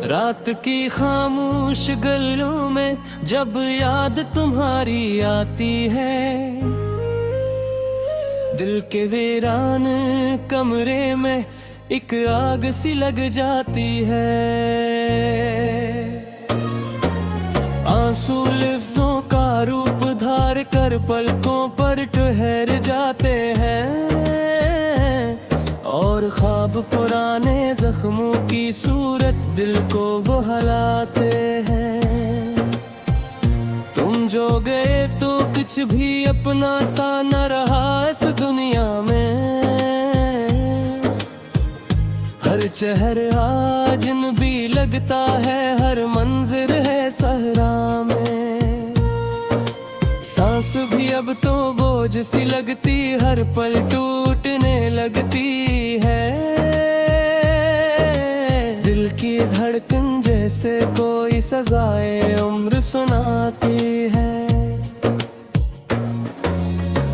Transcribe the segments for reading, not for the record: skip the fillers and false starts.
रात की खामोश गलियों में जब याद तुम्हारी आती है, दिल के वीरान कमरे में एक आग सी लग जाती है। आंसू लफ्जों का रूप धार कर पलकों पर ठहर जाते हैं, और ख्वाब पुराने जख्मों की सूरत दिल को बहलाते हैं। तुम जो गए तो कुछ भी अपना सा न रहा इस दुनिया में, हर चेहरा अजनबी लगता है, हर मंजिर है सहरा में। सांस भी अब तो बोझ सी लगती, हर पल टूटने लगती है। दिल की धड़कन जैसे कोई सजाए उम्र सुनाती है।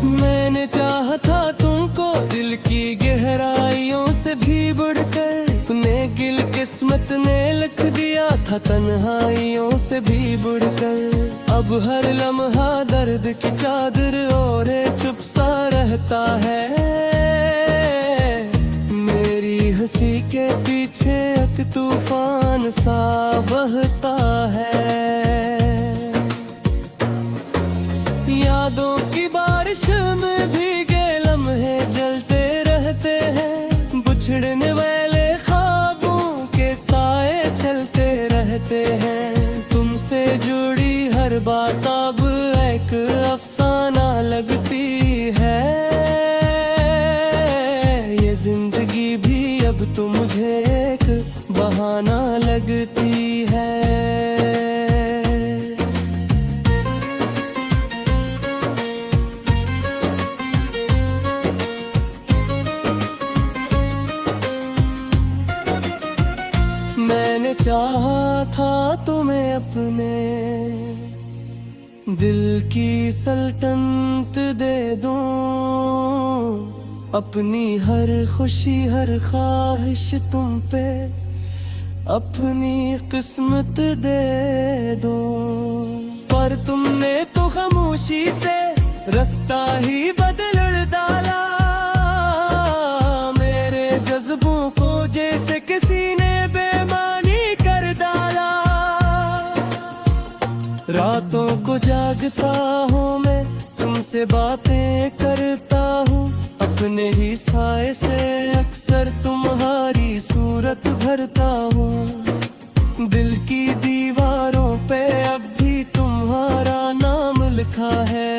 मैंने चाहा था तुमको दिल की गहराइयों से भी बढ़कर, अपने गिल किस्मत ने लिख दिया था तन्हाइयों से भी बढ़कर। अब हर लम्हा दर्द की चादर ओढ़े चुप सा रहता है, मेरी हंसी के पीछे एक तूफान सा बहता है। यादों की बारिश में भीगे लम्हे जलते रहते हैं, बिछड़ने वाले ख्वाबों के साए चलते रहते हैं। तुमसे जुड़ी हर बात अब एक अफसाना लगती है, ये जिंदगी भी अब तो मुझे एक बहाना लगती है। मैंने चाहा था तुम्हें अपने दिल की सल्तनत दे दूं, अपनी हर खुशी हर ख्वाहिश तुम पे अपनी किस्मत दे दूं। पर तुमने तो खामोशी से रास्ता ही बदल डाला, मेरे जज्बों को जैसे किसी ने बेईमानी कर डाला। रातों को जागता हूँ मैं, तुमसे बातें करता हूँ, अपने ही साए से अक्सर तुम्हारी सूरत भरता हूँ। दिल की दीवारों पे अब भी तुम्हारा नाम लिखा है,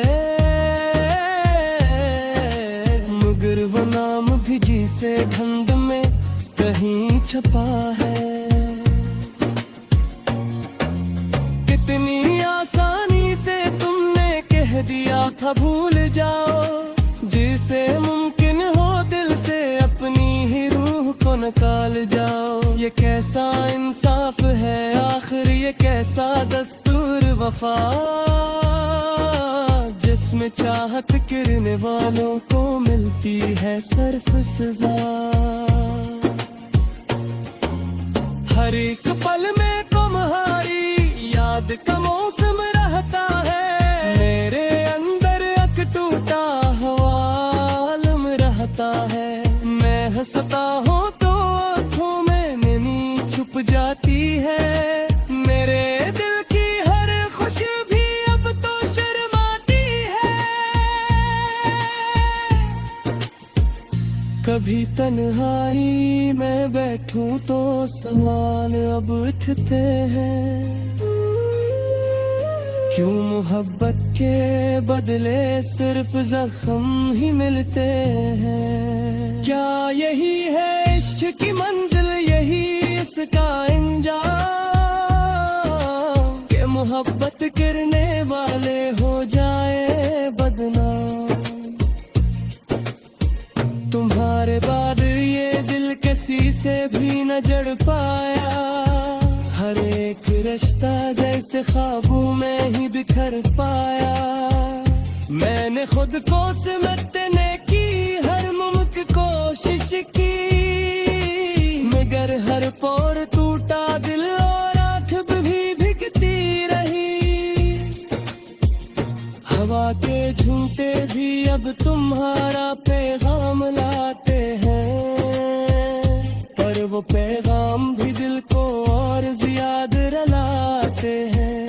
मगर वो नाम भी जी से ठंड में कहीं छपा है। कितनी आसानी से तुमने कह दिया था भूल जाओ, जिसे मुमकिन हो दिल से अपनी ही रूह को निकाल जाओ। ये कैसा इंसाफ है आखिर, ये कैसा दस्तूर वफा, जिसमें चाहत करने वालों को मिलती है सिर्फ सजा। हर एक पल में तुम्हारी याद का मौसम रहता है, मेरे अंदर एक टूटा हवालम रहता है। मैं हंसता हूँ तो आँखों में नमी छुप जाती है, मेरे दिल की हर खुशी भी अब तो शर्माती है। कभी तन्हाई में बैठूं तो सवाल अब उठते हैं, क्यों मोहब्बत के बदले सिर्फ जख्म ही मिलते हैं। क्या यही है इश्क की मंजिल, यही इसका अंजाम, कि मोहब्बत करने वाले हो जाए बदनाम। तुम्हारे बाद ये दिल किसी से भी न जड़ पाया, हर एक रिश्ता जैसे ख्वाबों में ही बिखर पाया। मैंने खुद को सिमटने की हर मुमकिन कोशिश की, मगर हर पौर टूटा दिल अब तुम्हारा पैगाम लाते हैं, पर वो पैगाम भी दिल को और ज्यादा रुलाते हैं।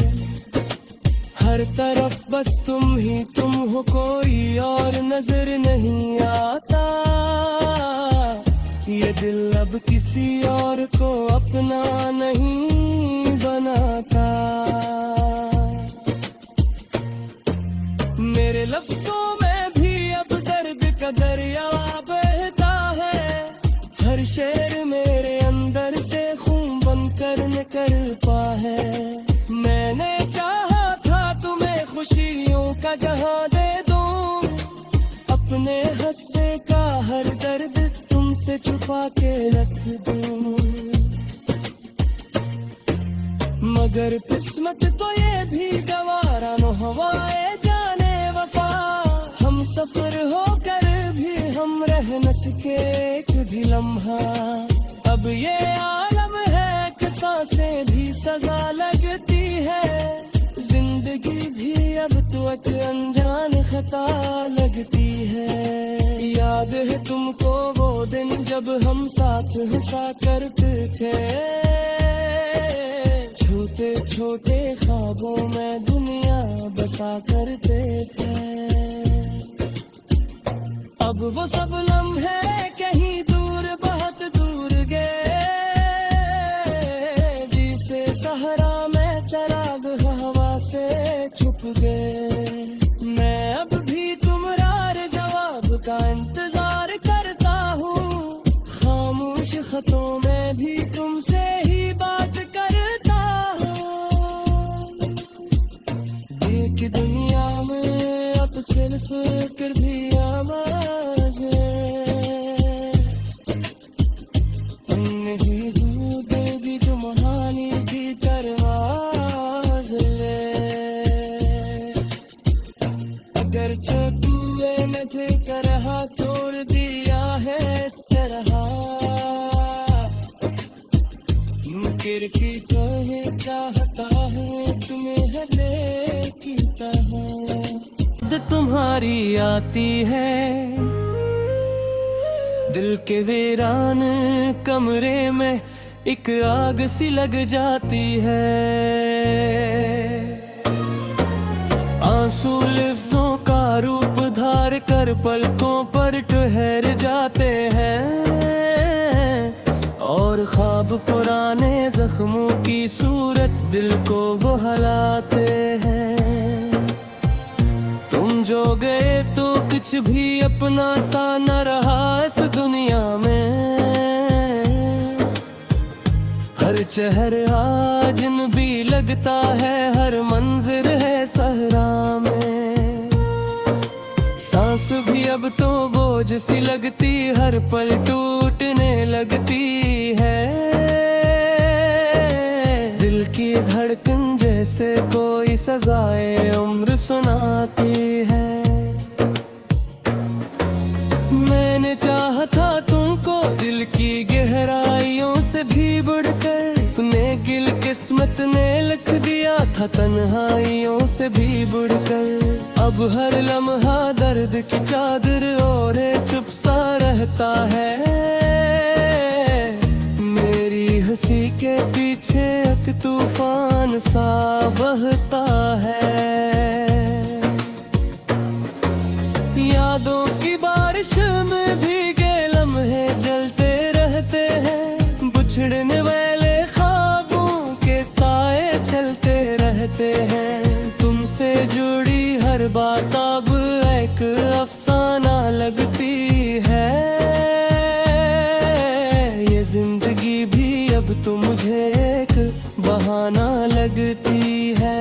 हर तरफ बस तुम ही तुम हो, कोई और नजर नहीं आता। ये दिल अब किसी और को अपना नहीं बनाता। मेरे लफ्जों में भी अब दर्द का दरिया बहता है। हर शेर मेरे अंदर से खून बनकर निकलता है। मैंने चाहा था तुम्हें खुशियों का जहां दे दूं, अपने हंसे का हर दर्द तुमसे छुपा के रख दूं। मगर किस्मत तो ये भी गवारा न हवाए जाने वफा। हम सफर होकर भी हम रह न सके एक भी लम्हा। अब ये आलम है कि सांसें भी सजा लगती है। जिंदगी भी अब तो एक अनजान खता लगती है। याद है तुमको वो दिन जब हम साथ हंसा करते थे। छोटे छोटे ख्वाबों में दुनिया बसा करते थे। अब वो सब लम्हे कहीं दूर बहुत दूर गए। जिसे सहरा में चराग हवा से छुप गए। मैं अब भी तुम्हारे जवाब का इंतजार करता हूँ। खामोश खतों में भी तुमसे ही बात करता हूँ। एक दुनिया में अब सिर्फ फिक्र भी आवाज नहीं देगी तुम्हारी की करवाज ले। अगर चूहे में थे करहा छोड़ दिया है इस तरह। मुकर की कहे चाहता है तुम्हें हले की तरह। तुम्हारी आती है दिल के वीरान कमरे में, एक आग सी लग जाती है। आंसू लफ्जों का रूप धार कर पलकों पर ठहर जाते हैं। और ख्वाब पुराने जख्मों की सूरत दिल को बहलाते हैं। तुम जो गए तो कुछ भी अपना सा न रहा इस दुनिया में। हर चेहरा अजनबी लगता है, हर मंजिर है सहरा में। सांस भी अब तो बोझ सी लगती, हर पल टूटने लगती है। दिल की धड़कन जैसे कोई सजाए उम्र सुनाती है। मैंने चाहा था तुमको दिल की गहराइयों से भी बढ़कर। अपने गिल किस्मत ने लिख दिया था तन्हाइयों से भी बढ़कर। अब हर लम्हा दर्द की चादर ओढ़े चुप सा रहता है। मेरी हंसी के पीछे एक तूफान सा बहता है। यादों की बारिश में भीगे लम्हे जलते रहते हैं। बिछड़ने वाले ख्वाबों के साए चलते रहते हैं। तुमसे जुड़ी हर बात अब एक अफसाना लगती है। ये जिंदगी भी अब तो मुझे एक बहाना लगती है।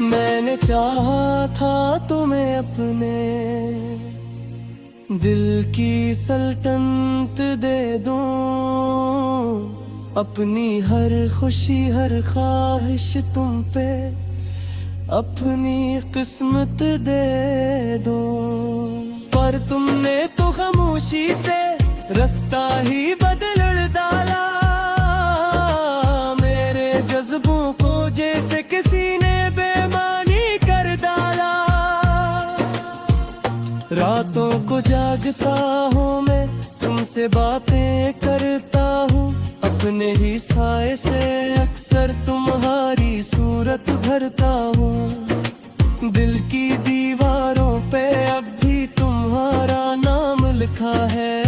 मैंने चाहा था तुम्हें अपने दिल की सल्तनत दे दूं। अपनी हर खुशी हर ख्वाहिश तुम पे अपनी किस्मत दे दूं। पर तुमने तो खामोशी से रास्ता ही बदल डाला मेरे जज्बों को, जैसे किसी ने बेईमानी कर डाला। रातों को जागता हूँ मैं, तुमसे बातें करता हूँ, अपने ही साए से अक्सर तुम्हारी सूरत भरता हूँ। दिल की दीवारों पे अब भी तुम्हारा नाम लिखा है,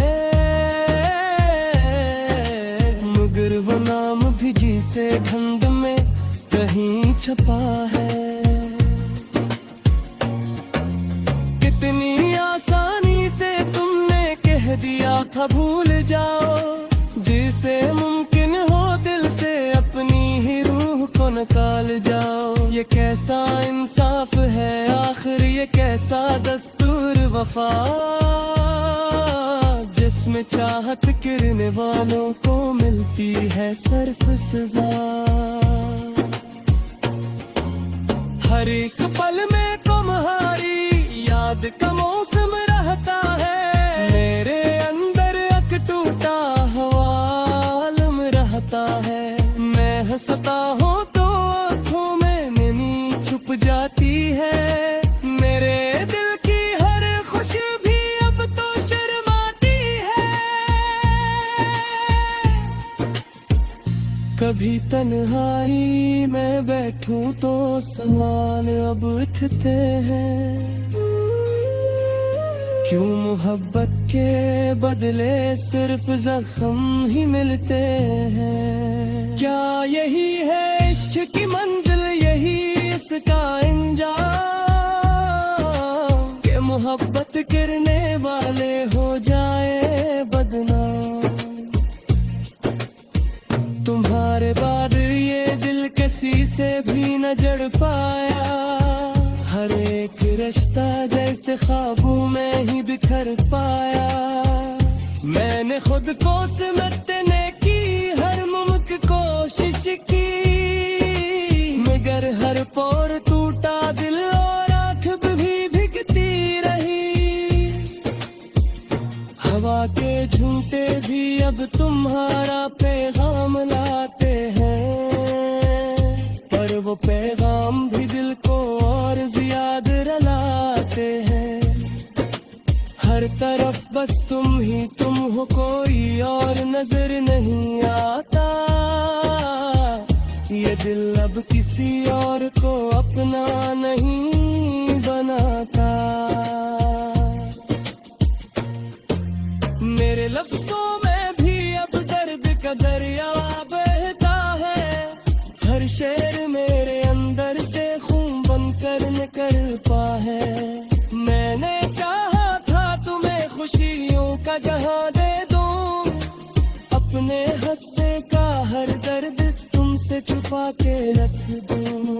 मगर वो नाम भी जी से ढंग में कहीं छपा है। कितनी आसानी से तुमने कह दिया था भूल जाओ, जिसे मुमकिन हो दिल से अपनी ही रूह को निकाल जाओ। ये कैसा इंसाफ है आखिर, ये कैसा दस्तूर वफा, जिसमें चाहत करने वालों को मिलती है सिर्फ सजा। हर एक पल में तुम्हारी याद का मौसम रहता है, मेरे अंदर अक टूटा हवालम रहता है। मैं हंसता हूँ तो आँखों में नमी छुप जाती है, मेरे दिल की हर खुशी भी अब तो शर्माती है। कभी तन्हाई में बैठूं तो सवाल अब उठते हैं, क्यों मोहब्बत के बदले सिर्फ जख्म ही मिलते हैं। क्या यही है इश्क की मंजिल, यही इसका अंजाम, कि मोहब्बत करने वाले हो जाए बदनाम। तुम्हारे बाद ये दिल किसी से भी न जड़ पाया, हर एक रिश्ता जैसे ख्वाबों में ही बिखर पाया। मैंने खुद को सिमटने की हर मुमकिन कोशिश की, मगर हर पोर टूटा दिल और आँख भी भीगती रही। हवा के झूठे भी अब तुम्हारा पैगाम लाते हैं, पर वो पैगाम भी दिल को और ज्यादा रलाते हैं। हर तरफ बस तुम ही तुम हो, कोई और नजर नहीं आता। ये दिल अब किसी और को अपना नहीं बनाता। मेरे लफ्जों में भी अब दर्द का दरिया बहता है, हर शेर मेरे अंदर से खून बनकर निकलता है। मैंने चाहा था तुम्हें खुशियों का जहां दे दूं, अपने हंसे का हर दर्द तुमसे छुपा के रख दूं,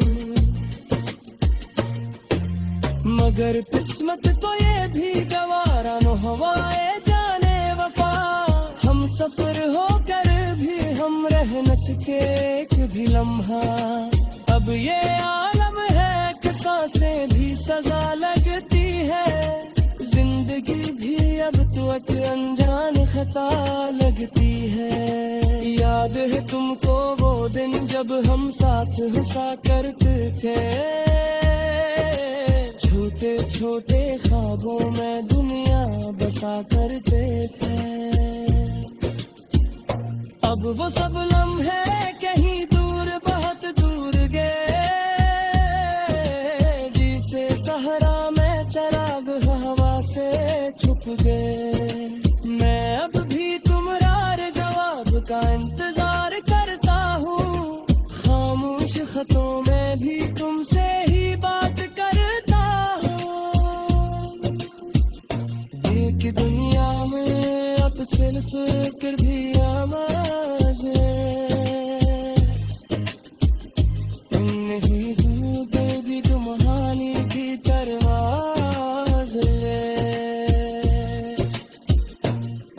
मगर किस्मत तो ये भी गवारा न हवाए जाने वफा। हम सफर होकर भी हम रह न सके एक भी लम्हा, अब ये आलम है कि सांसें भी सजा लगती है। जिंदगी भी अब तो एक अनजान खता लगती है। याद है तुमको वो दिन जब हम साथ हंसा करते थे, छोटे छोटे ख्वाबों में दुनिया बसा करते थे। अब वो सब लम्हे कहीं दूर बहुत दूर गए, जिसे सहरा में चराग हवा से छुप गए। मैं अब भी तुम्हारे जवाब का इंतजार करता हूँ, खामोश खतों में भी तुमसे ही बात करता हूँ। एक दुनिया में अब सिर्फ फिक्र भी आवाज़ है, तुम नहीं हो बेबी तुम्हारी की परवाज़ है।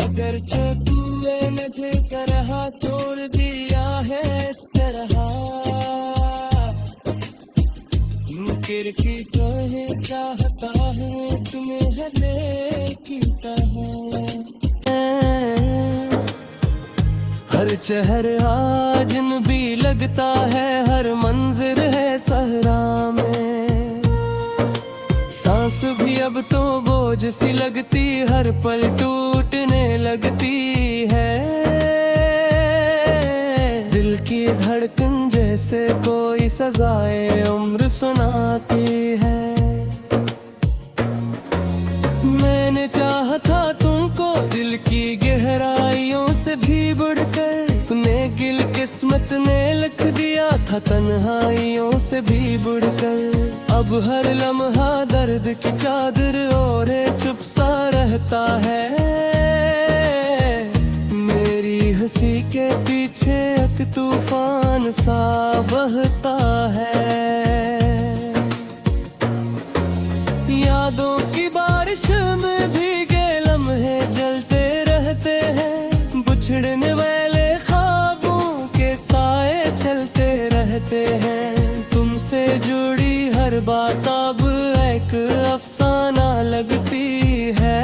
अगर चूहे मुझे करहा छोड़ दिया है इस तरह, मुकर की कहे चाहता है तुम्हें हले की तरह। हर चेहरा जिन भी लगता है, हर मंजिर है सहरा में। सांस भी अब तो बोझ सी लगती, हर पल टूटने लगती है। दिल की धड़कन जैसे कोई सजाए उम्र सुनाती है। मैंने चाहा था तुमको दिल की गहराइयों से भी बढ़कर, अपने गिल किस्मत ने लिख दिया था तन्हाइयों से भी बढ़कर। अब हर लम्हा दर्द की चादर ओढ़े चुप सा रहता है। मेरी हंसी के पीछे एक तूफान सा बहता है। यादों की बारिश में भीगे लम्हे जलते रहते हैं, बिछड़ने वाले ख्वाबों के साए चलते रहते हैं। तुमसे जुड़ी हर बात अब एक अफसाना लगती है।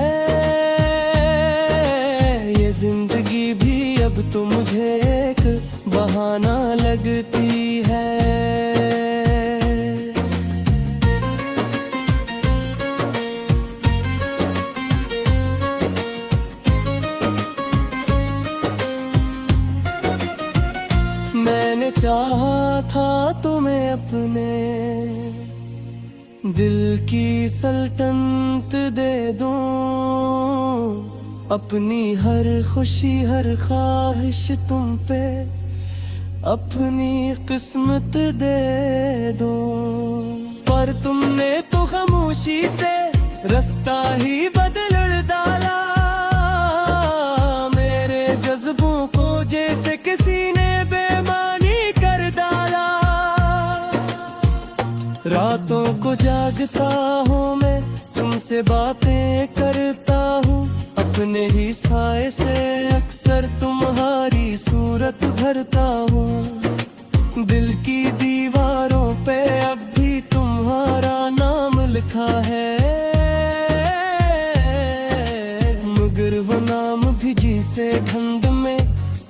ये जिंदगी भी अब तो मुझे एक बहाना लगती है। मैंने चाहा था तुम्हें अपने दिल की सल्तनत दे दूं, अपनी हर खुशी हर ख्वाहिश तुम पे अपनी किस्मत दे दूं। पर तुमने तो खामोशी से रास्ता ही बदल डाला, मेरे जज्बों को जैसे किसी ने बेईमानी कर डाला। रातों को जागता हूँ मैं, तुमसे बातें करता हूँ, अपने ही साए से अक्सर तुम्हारी सूरत भरता हूँ। दिल की दीवारों पे अब भी तुम्हारा नाम लिखा है, मगर वो नाम भी जी से ढंग में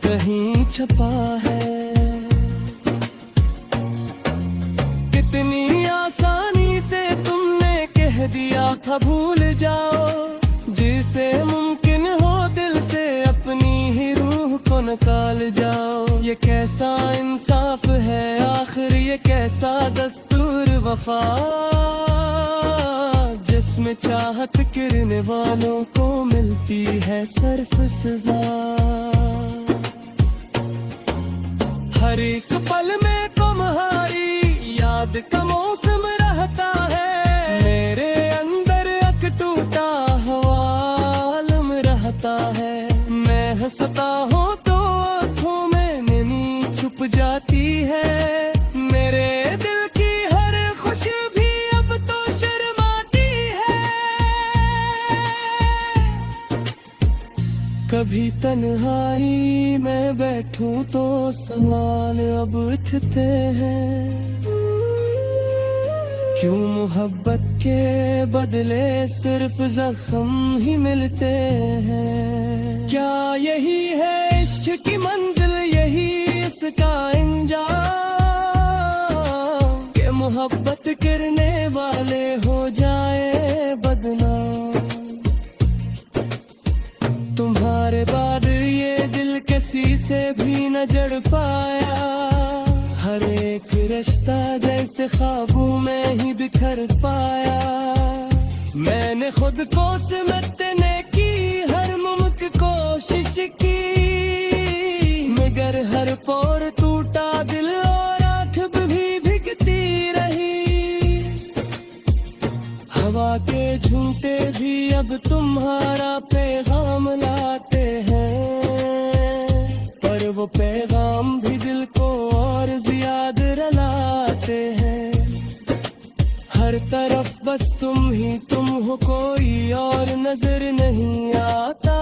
कहीं छपा है। कितनी आसानी से तुमने कह दिया था भूल जाओ, जिसे मुमकिन हो दिल से अपनी ही रूह को निकाल जाओ। ये कैसा इंसाफ है आखिर, ये कैसा दस्तूर वफा, जिसमें चाहत करने वालों को मिलती है सिर्फ सजा। हर एक पल में तुम्हारी याद का मौसम रहता है, मेरे अंदर एक टूटा हवालम रहता है। मैं हंसता हूँ तो आँखों में नमी छुप जाती है, मेरे दिल की हर खुशी भी अब तो शर्माती है। कभी तन्हाई में बैठूं तो सवाल अब उठते हैं, क्यों मोहब्बत के बदले सिर्फ जख्म ही मिलते हैं। क्या यही है इश्क की मंजिल, यही इसका अंजाम, कि मोहब्बत करने वाले हो जाए बदनाम। तुम्हारे बाद ये दिल किसी से भी न जड़ पाया, हर एक रिश्ता जैसे ख्वाबों में ही बिखर पाया। मैंने खुद को सिमटने की हर मुमकिन कोशिश की, मगर हर पोर टूटा दिल और आँख भी भीगती रही। हवा के झूठे भी अब तुम्हारा पैगाम लाते हैं, पर वो पैगाम भी दिल को और ज्यादा रलाते हैं। हर तरफ बस तुम ही तुम हो, कोई और नजर नहीं आता।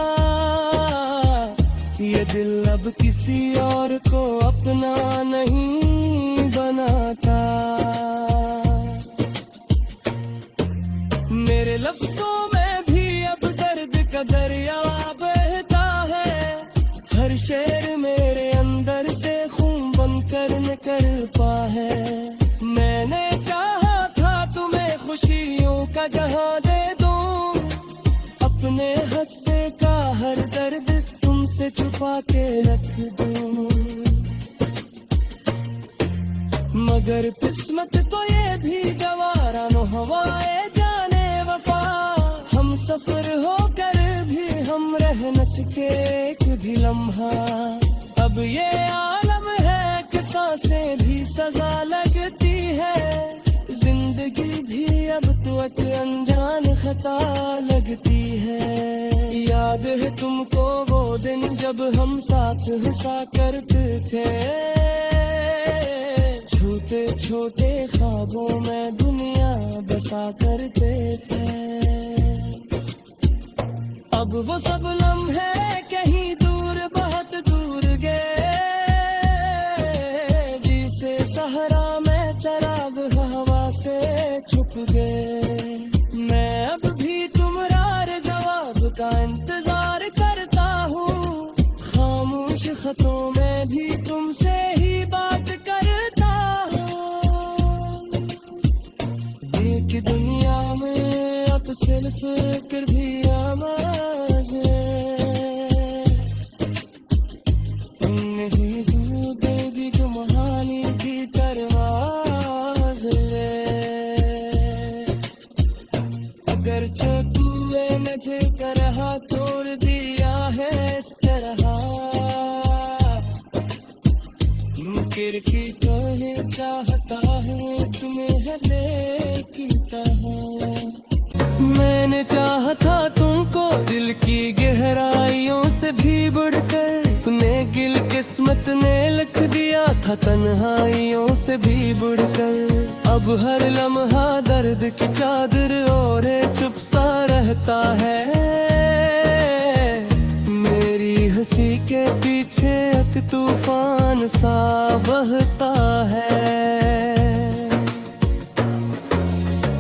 ये दिल अब किसी और को अपना नहीं बनाता। मेरे लफ्जों में भी अब दर्द का दरिया बहता है, हर शेर मेरे छुपा के रख दूं, मगर किस्मत तो ये भी गवारा न हवाए जाने वफा। हम सफर होकर भी हम रह न सके एक भी लम्हा। अब ये आलम है कि सांसें भी सजा लगती है, जिंदगी भी अब तो एक अनजान खता लगती है। याद है तुमको वो दिन जब हम साथ हंसा करते थे, छोटे छोटे ख्वाबों में दुनिया बसा करते थे। अब वो सब लम्हे कहीं दूर बहुत दूर गए, जिसे सहरा में चराग हवा से छुप गए। मैं अब भी तुम्हारे जवाब का इंतजार करता हूँ, खामोश खतों में भी तुमसे ही बात करता हूँ। कि दुनिया में अब सिर्फ फिक्र भी आवाज़ है, तुमने ही दे दी तुम्हारी की परवाज़ है। अगर चूहे मुझे करहा छोड़ दिया है इस तरह, मुनकिर की कहे चाहता है तुम्हें हले की तरह। मैंने चाहा था तुमको दिल की गहराइयों से भी बढ़कर, तूने गिल किस्मत ने लिख दिया था तन्हाइयों से भी बढ़कर। अब हर लम्हा दर्द की चादर ओढ़े चुप सा रहता है, मेरी हंसी के पीछे एक तूफान सा बहता है।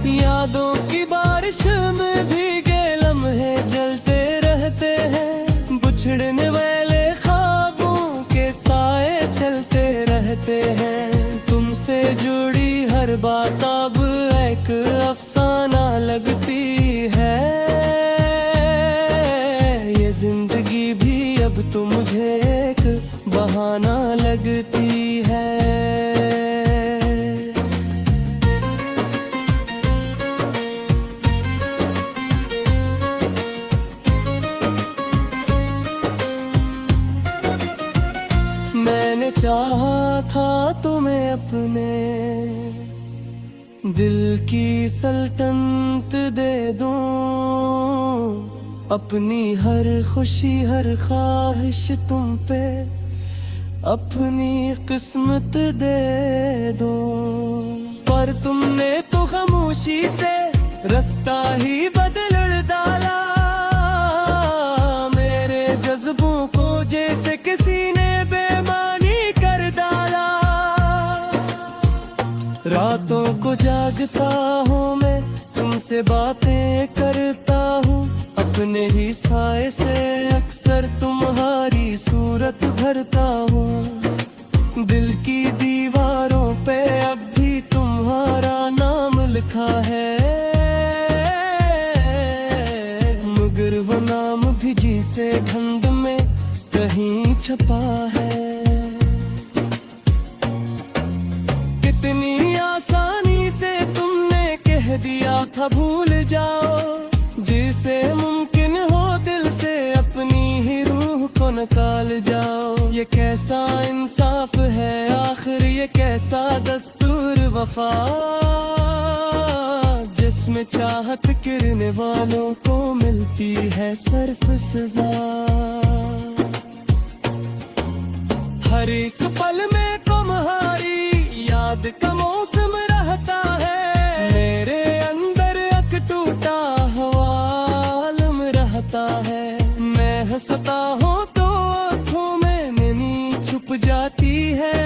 यादों की बारिश में भीगे लम्हे जलते रहते हैं, बिछड़ने वाले ख्वाबों के साए चलते रहते हैं। तुमसे जुड़ी हर बात अब एक अफसाना लगती है, ये जिंदगी भी अब तो मुझे एक बहाना लगती है। मैंने चाहा था तुम्हें अपने दिल की सल्तनत दे दूं, अपनी हर खुशी हर ख्वाहिश तुम पे अपनी किस्मत दे दूं। पर तुमने तो खामोशी से रास्ता ही बदल डाला, मेरे जज्बों को जैसे किसी ने बेईमानी कर डाला। रातों को जागता हूँ मैं, तुमसे बातें करता हूँ, अपने ही साए से अक्सर तुम्हारी सूरत भरता हूँ। दिल की दीवारों पे अब भी तुम्हारा नाम लिखा है, मगर वो नाम भी जिसे ढंग में कहीं छपा है। कितनी आसानी से तुमने कह दिया था भूल जाओ, जिसे मुमकिन हो दिल से अपनी ही रूह को निकाल जाओ। ये कैसा इंसाफ है आखिर, ये कैसा दस्तूर वफा, जिसमें चाहत करने वालों को मिलती है सिर्फ सजा। हर एक पल में तुम्हारी याद का मौसम रहता है, मेरे अंदर एक टूटा हवालम रहता है। मैं हंसता हूँ तो आँखों में नमी छुप जाती है,